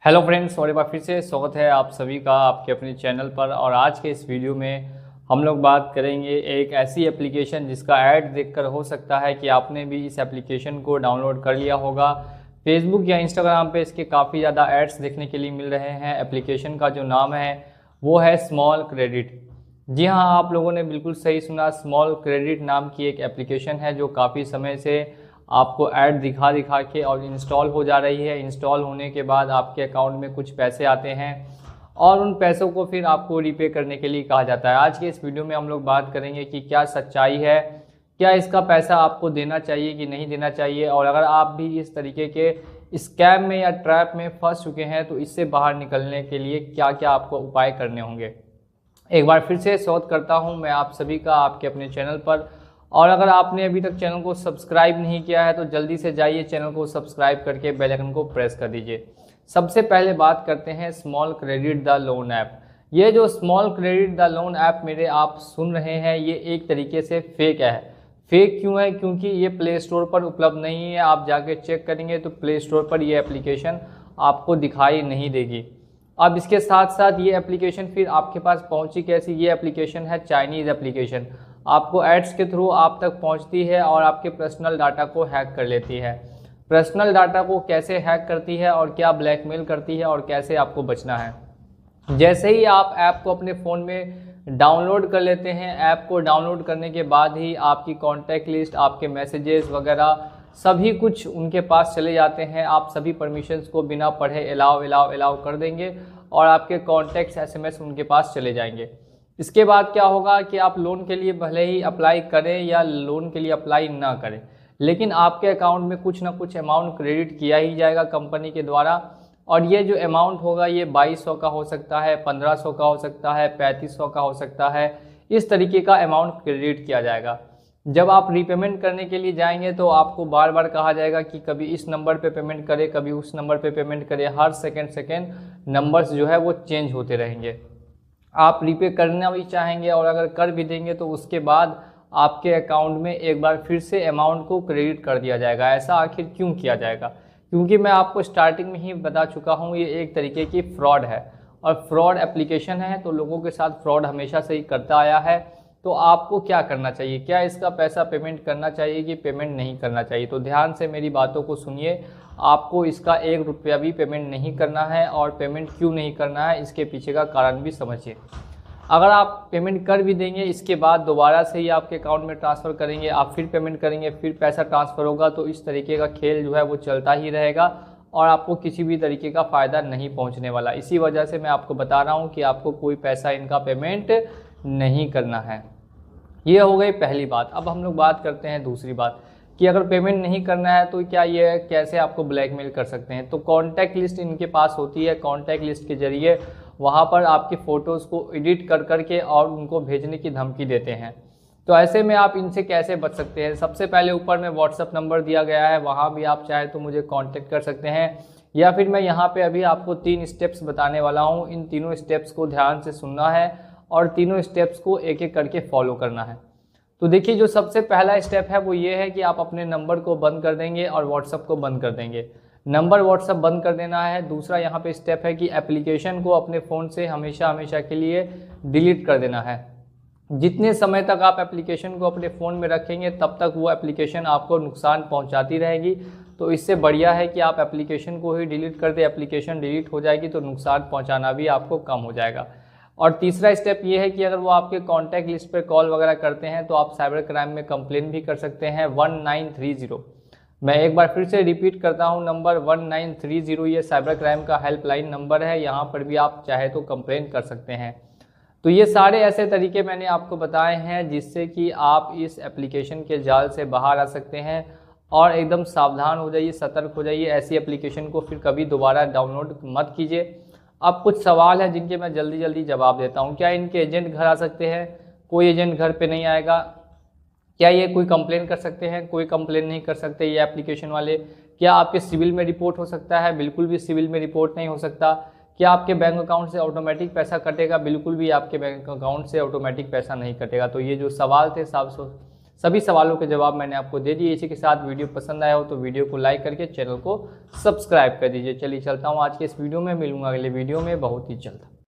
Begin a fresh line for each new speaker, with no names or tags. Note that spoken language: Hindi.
हेलो फ्रेंड्स, और एक बार फिर से स्वागत है आप सभी का आपके अपने चैनल पर। और आज के इस वीडियो में हम लोग बात करेंगे एक ऐसी एप्लीकेशन जिसका ऐड देखकर हो सकता है कि आपने भी इस एप्लीकेशन को डाउनलोड कर लिया होगा। फेसबुक या इंस्टाग्राम पे इसके काफ़ी ज़्यादा एड्स देखने के लिए मिल रहे हैं। एप्लीकेशन का जो नाम है वो है स्मॉल क्रेडिट। जी हाँ, आप लोगों ने बिल्कुल सही सुना। स्मॉल क्रेडिट नाम की एक एप्लीकेशन है जो काफ़ी समय से आपको ऐड दिखा दिखा के और इंस्टॉल हो जा रही है। इंस्टॉल होने के बाद आपके अकाउंट में कुछ पैसे आते हैं और उन पैसों को फिर आपको रीपे करने के लिए कहा जाता है। आज के इस वीडियो में हम लोग बात करेंगे कि क्या सच्चाई है, क्या इसका पैसा आपको देना चाहिए कि नहीं देना चाहिए, और अगर आप भी इस तरीके के स्कैम में या ट्रैप में फंस चुके हैं तो इससे बाहर निकलने के लिए क्या क्या आपको उपाय करने होंगे। एक बार फिर से स्वागत करता हूं मैं आप सभी का आपके अपने चैनल पर। और अगर आपने अभी तक चैनल को सब्सक्राइब नहीं किया है तो जल्दी से जाइए चैनल को सब्सक्राइब करके बेल आइकन को प्रेस कर दीजिए। सबसे पहले बात करते हैं small credit the loan app. ये जो small credit the loan app मेरे आप सुन रहे हैं, ये एक तरीके से फेक है। फेक क्यों है? क्योंकि ये प्ले स्टोर पर उपलब्ध नहीं है। आप जाके चेक करेंगे तो प्ले स्टोर पर ये एप्लीकेशन आपको दिखाई नहीं देगी। अब इसके साथ साथ ये एप्लीकेशन फिर आपके पास पहुंची कैसी? ये एप्लीकेशन है चाइनीज़ एप्लीकेशन। आपको एड्स के थ्रू आप तक पहुंचती है और आपके पर्सनल डाटा को हैक कर लेती है। पर्सनल डाटा को कैसे हैक करती है और क्या ब्लैकमेल करती है और कैसे आपको बचना है। जैसे ही आप ऐप को अपने फ़ोन में डाउनलोड कर लेते हैं, ऐप को डाउनलोड करने के बाद ही आपकी कॉन्टैक्ट लिस्ट, आपके मैसेजेस वगैरह सभी कुछ उनके पास चले जाते हैं। आप सभी परमिशंस को बिना पढ़े अलाउ कर देंगे और आपके कॉन्टैक्ट्स SMS उनके पास चले जाएंगे। इसके बाद क्या होगा कि आप लोन के लिए भले ही अप्लाई करें या लोन के लिए अप्लाई ना करें, लेकिन आपके अकाउंट में कुछ ना कुछ अमाउंट क्रेडिट किया ही जाएगा कंपनी के द्वारा। और ये जो अमाउंट होगा ये 2200 का हो सकता है, 1500 का हो सकता है, 3500 का हो सकता है। इस तरीके का अमाउंट क्रेडिट किया जाएगा। जब आप रीपेमेंट करने के लिए जाएंगे तो आपको बार बार कहा जाएगा कि कभी इस नंबर पे पेमेंट करें, कभी उस नंबर पे पेमेंट करें। हर सेकंड नंबर्स जो है वो चेंज होते रहेंगे। आप रीपे करना भी चाहेंगे और अगर कर भी देंगे तो उसके बाद आपके अकाउंट में एक बार फिर से अमाउंट को क्रेडिट कर दिया जाएगा। ऐसा आखिर क्यों किया जाएगा? क्योंकि मैं आपको स्टार्टिंग में ही बता चुका हूँ, ये एक तरीके की फ्रॉड है और फ्रॉड एप्लीकेशन है, तो लोगों के साथ फ्रॉड हमेशा से ही करता आया है। तो आपको क्या करना चाहिए? क्या इसका पैसा पेमेंट करना चाहिए कि पेमेंट नहीं करना चाहिए? तो ध्यान से मेरी बातों को सुनिए। आपको इसका 1 रुपया भी पेमेंट नहीं करना है, और पेमेंट क्यों नहीं करना है इसके पीछे का कारण भी समझिए। अगर आप पेमेंट कर भी देंगे, इसके बाद दोबारा से ही आपके अकाउंट में ट्रांसफ़र करेंगे, आप फिर पेमेंट करेंगे, फिर पैसा ट्रांसफ़र होगा, तो इस तरीके का खेल जो है वो चलता ही रहेगा और आपको किसी भी तरीके का फ़ायदा नहीं पहुंचने वाला। इसी वजह से मैं आपको बता रहा हूं कि आपको कोई पैसा इनका पेमेंट नहीं करना है। ये हो गई पहली बात। अब हम लोग बात करते हैं दूसरी बात कि अगर पेमेंट नहीं करना है तो क्या ये कैसे आपको ब्लैकमेल कर सकते हैं। तो कॉन्टैक्ट लिस्ट इनके पास होती है। कॉन्टैक्ट लिस्ट के जरिए वहाँ पर आपकी फ़ोटोज़ को एडिट कर करके और उनको भेजने की धमकी देते हैं। तो ऐसे में आप इनसे कैसे बच सकते हैं? सबसे पहले ऊपर में व्हाट्सअप नंबर दिया गया है, वहाँ भी आप चाहे तो मुझे कॉन्टैक्ट कर सकते हैं, या फिर मैं यहाँ पे अभी आपको 3 स्टेप्स बताने वाला हूँ। इन तीनों स्टेप्स को ध्यान से सुनना है और तीनों स्टेप्स को एक एक करके फॉलो करना है। तो देखिए, जो सबसे पहला स्टेप है वो ये है कि आप अपने नंबर को बंद कर देंगे और व्हाट्सअप को बंद कर देंगे। नंबर व्हाट्सअप बंद कर देना है। दूसरा यहाँ पे स्टेप है कि एप्लीकेशन को अपने फ़ोन से हमेशा हमेशा के लिए डिलीट कर देना है। जितने समय तक आप एप्लीकेशन को अपने फ़ोन में रखेंगे तब तक वो एप्लीकेशन आपको नुकसान पहुँचाती रहेगी। तो इससे बढ़िया है कि आप एप्लीकेशन को ही डिलीट कर दें। एप्लीकेशन डिलीट हो जाएगी तो नुकसान पहुँचाना भी आपको कम हो जाएगा। और तीसरा स्टेप ये है कि अगर वो आपके कॉन्टैक्ट लिस्ट पर कॉल वगैरह करते हैं तो आप साइबर क्राइम में कंप्लेन भी कर सकते हैं 1930। मैं एक बार फिर से रिपीट करता हूं, नंबर 1930 ये साइबर क्राइम का हेल्पलाइन नंबर है। यहाँ पर भी आप चाहे तो कंप्लेन कर सकते हैं। तो ये सारे ऐसे तरीके मैंने आपको बताए हैं जिससे कि आप इस एप्लीकेशन के जाल से बाहर आ सकते हैं। और एकदम सावधान हो जाइए, सतर्क हो जाइए। ऐसी एप्लीकेशन को फिर कभी दोबारा डाउनलोड मत कीजिए। अब कुछ सवाल हैं जिनके मैं जल्दी जल्दी जवाब देता हूं। क्या इनके एजेंट घर आ सकते हैं? कोई एजेंट घर पे नहीं आएगा। क्या ये कोई कंप्लेन कर सकते हैं? कोई कंप्लेन नहीं कर सकते ये एप्लीकेशन वाले। क्या आपके सिविल में रिपोर्ट हो सकता है? बिल्कुल भी सिविल में रिपोर्ट नहीं हो सकता। क्या आपके बैंक अकाउंट से ऑटोमेटिक पैसा कटेगा? बिल्कुल भी आपके बैंक अकाउंट से ऑटोमेटिक पैसा नहीं कटेगा। तो ये जो सवाल थे सभी सवालों के जवाब मैंने आपको दे दिए। इसी के साथ वीडियो पसंद आया हो तो वीडियो को लाइक करके चैनल को सब्सक्राइब कर दीजिए। चलिए चलता हूँ आज के इस वीडियो में, मिलूंगा अगले वीडियो में बहुत ही जल्द।